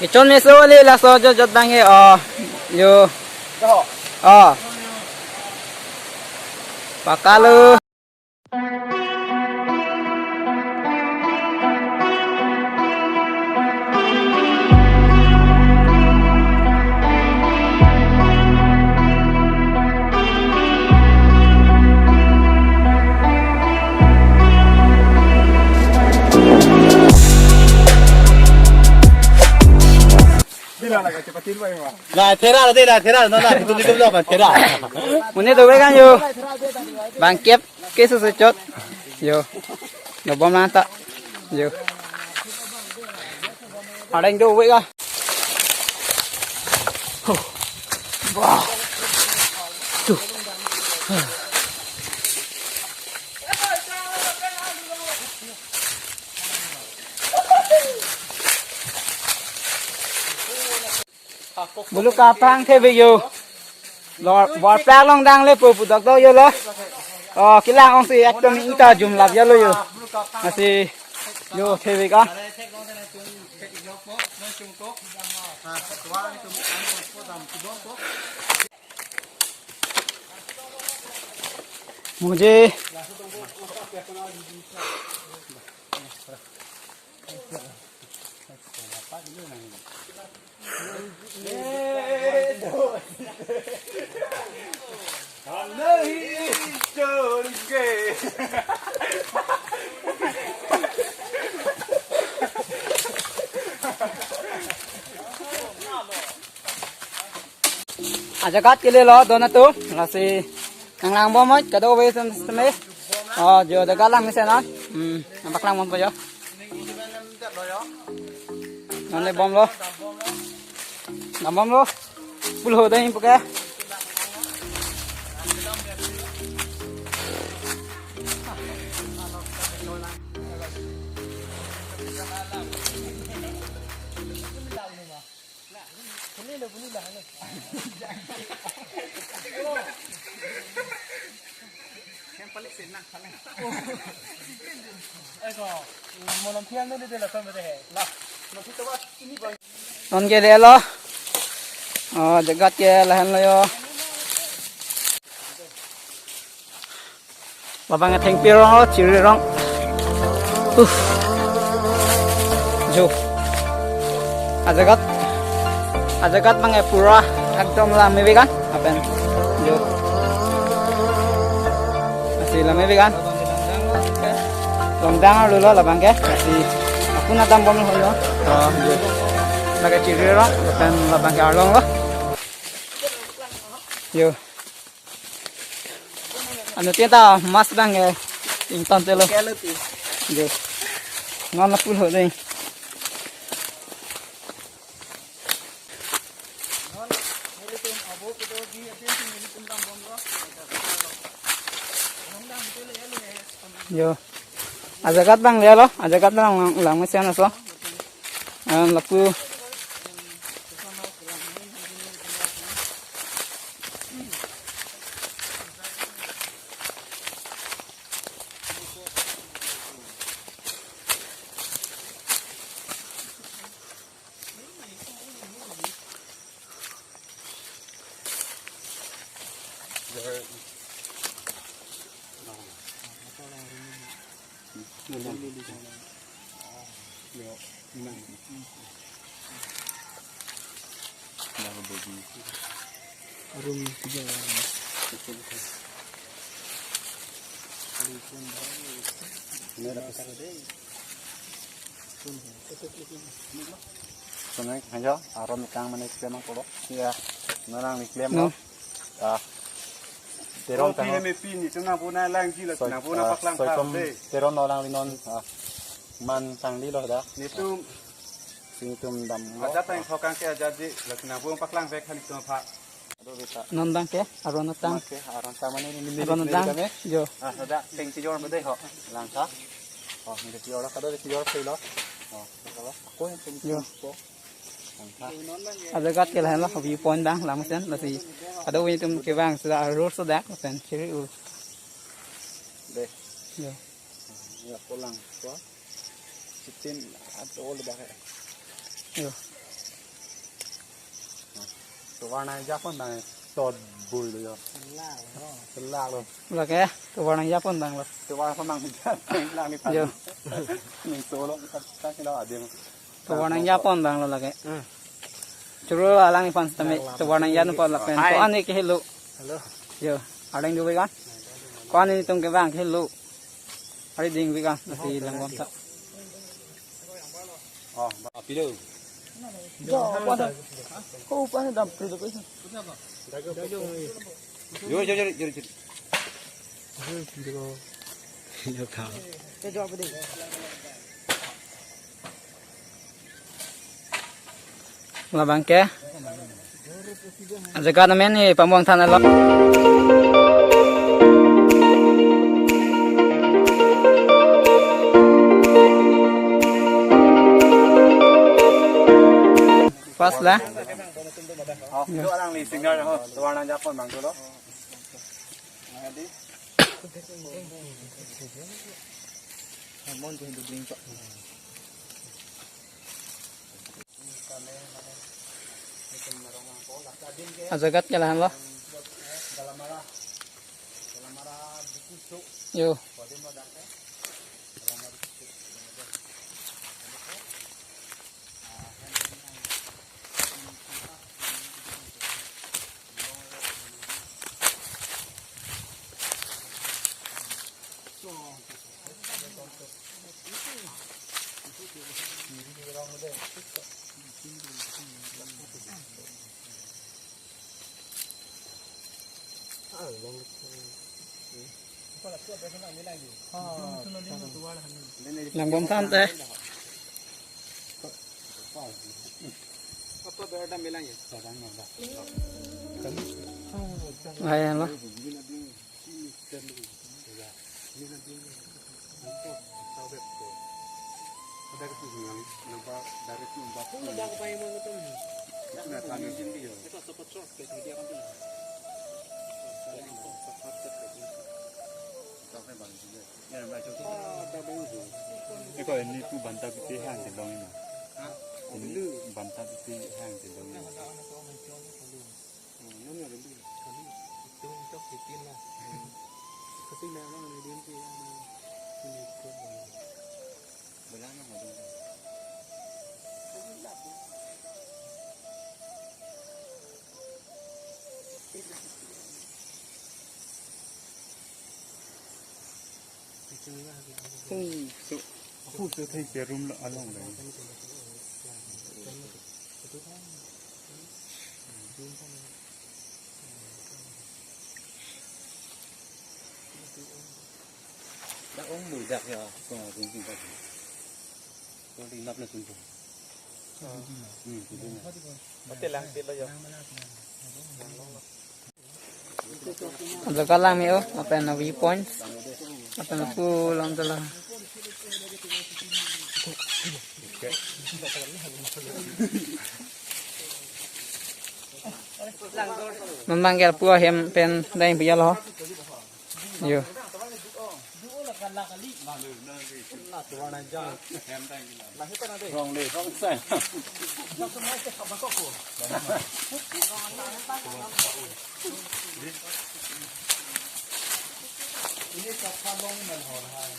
cái chôn mấy số đi là số cho tăng cái yo pakalu Nah, tera nó là tôi đi công việc mà tera. muốn đi đâu kan yo bang kép cái số chốt yo nó bom lan ta yo ở đây đâu vậy cơ wow bulu kapang thế bây giờ bọt plang long đang lên phụ thuộc đâu vô lo cái lang ông si trong những ta dùng làm gì lo yo si yo thế bây giờ मुझे aja kat kile lo dona tu lasi nang lang bom hết cả đâu về xem mấy giờ đã cắt lang cái xe nó bắt lang bom bao giờ nó lấy bom luôn làm bom luôn bul hồ đây pakai non kia deh lo jagat kia lahan lo yo babang ngeteng pirong lo ciri rong jo ajagat mangai pura ekdom lami vegan apen jo masih lami vegan longdang dulu lah bang ke masih aku natam bom lo yo jo naga ciri rong apen lah bang ke arlong lo yo anu tiada mas bang ke intan telo yo ngon lah pul ho deh yo ajagat bang le lo ajagat bang ulang mesin aso laku Sungai hanya aron kang mana iklem ang kolok. Ya, narang iklem no. Teron tang. Pini pini tengah puna lang gila tengah puna paklang kafe. Teron orang linon man tang di loh dah. Itu Singtum dam. ada tang khokang ke jadi tengah puna paklang vek kan itu pak. non bang ke aron tang Aron sama ni aron tang yo ada peng tidur berde ho. Langka. Oh, ni tidur lah. Kada tidur pelo. Oh, kalau aku yang peng tidur. ajagat ke lahan lo view point bang lang mesin masih ada wini tum ke bang sudah road sudah apen ciri Deh. yo Ya pulang. So, sitin atau lebih. yo ตัววันนั้นยักษ์คนไหนตอดบุยเลยอ่ะเป็นลากเลย là cái tôi vào này giáp con bằng rồi ตัววันเขานั่งที่แค่ลากนี่พัน giờ หนึ่งตัวแล้วตั้งที่เราอาเดียง tôi vào này giáp con bằng rồi là cái chú là lang phần tầm tôi vào này giáp con là cái con này cái hello giờ ở đây đưa với con này tung cái vàng cái hello ở đây đình với con là thì làm con thật อ๋อปีเดียว giờ qua đâu cô qua đầm từ từ cái Yo yo yo yo yo. cái job đi là bằng cái giờ con này này pamong than là first là อ๋อตัวนั่งนี่สิงห์เหรอตัววันนั้นยักษ์คนบางตัวแล้ว giờ cắt cái là lo yo làm bom than thế hay lo Ini kau ini tu bantal putih hang di bawah ini. Ini bantal putih hang di bawah ini. Aku tu thấy cái room là along đấy. Đã uống mùi đặc rồi, còn là dùng gì vậy? Có đi nắp là dùng gì? giờ cắt lang mèo apa yang view point apa yang full lang telah memanggil puah hem pen dai pia lo yo Rong leh, rong sai. Ini kapal long men hor hai.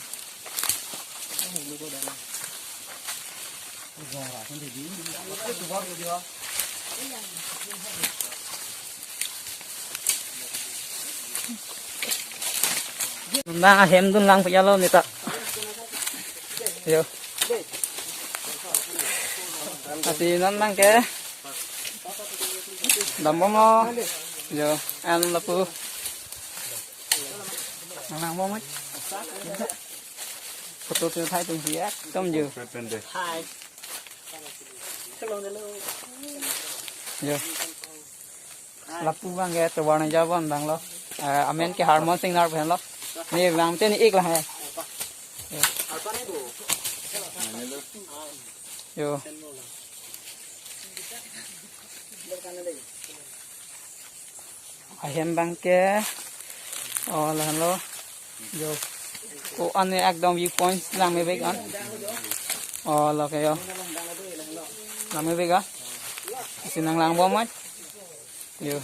Không được có đây. Rồi là không thể đi. Tiếp tục vào đi hả? đang hem dun lang pia lo ni ta yo thì nó mang cái đầm bông lo giờ ăn là phu mang bông ấy tôi thấy từng gì á trong giờ giờ là phu mang cái tôi vào này ra vẫn đang lo amen cái hormone sinh ra phải lo này làm tên ít là hay yo hem bang ke là lo yo cô ăn này ekdom view point làm mấy việc ăn là cái yo làm mấy việc á xin năng lang bom mất Yo.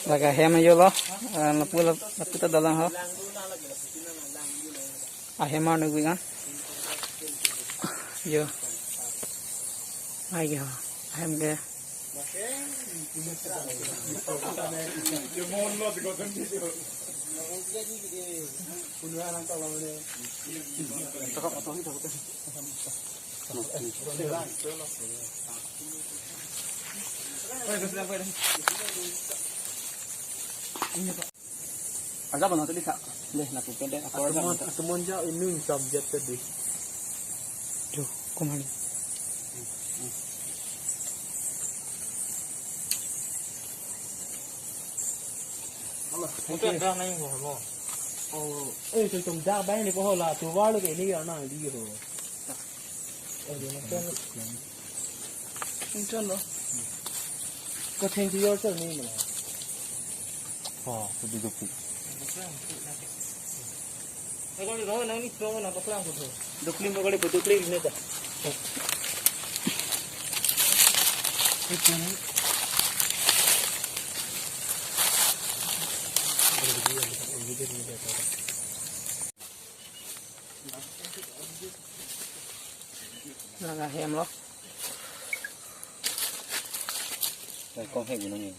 Laga hem yo lo. Lapula dalang ho. Ahemar nugui kan. Yo. Ai ge ho. Hem ge. Ada apa nanti kak? Deh, nak pendek. Semenjak ini subjek tadi. Duh, kumani. Mungkin dah naik mau. Oh, saya cuma bayar ni kau lah. Tu walau ke ni ana dia tu. Dia nak Intan lo. kau thank you tu ni mana? Oh, itu dupi. Kalau ni kau ni kau nak pasang kau tu. Dukli mau kau dukli ni dah. Laga hem lo. Đây, con hay của nó nhiều.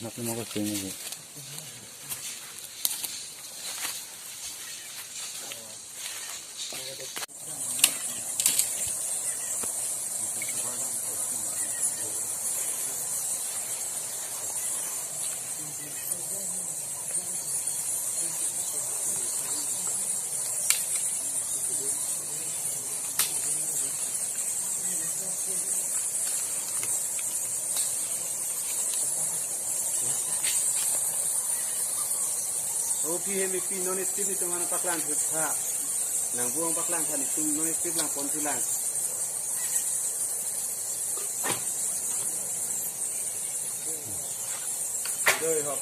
Nó cứ có tiếng như vậy. Opi hemi pi non istip ni teman paklan hutha. Nang buang paklan tadi tum non istip lang pontulang. Doi hop.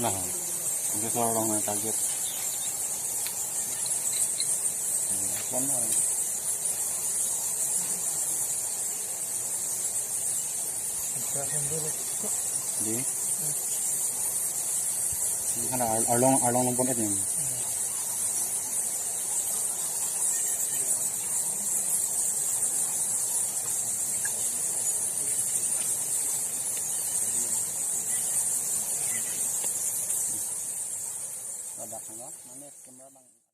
Nah, itu orang yang kaget. Mana? Di? Ini kan arlong lompon itu. Ada kan? Mana?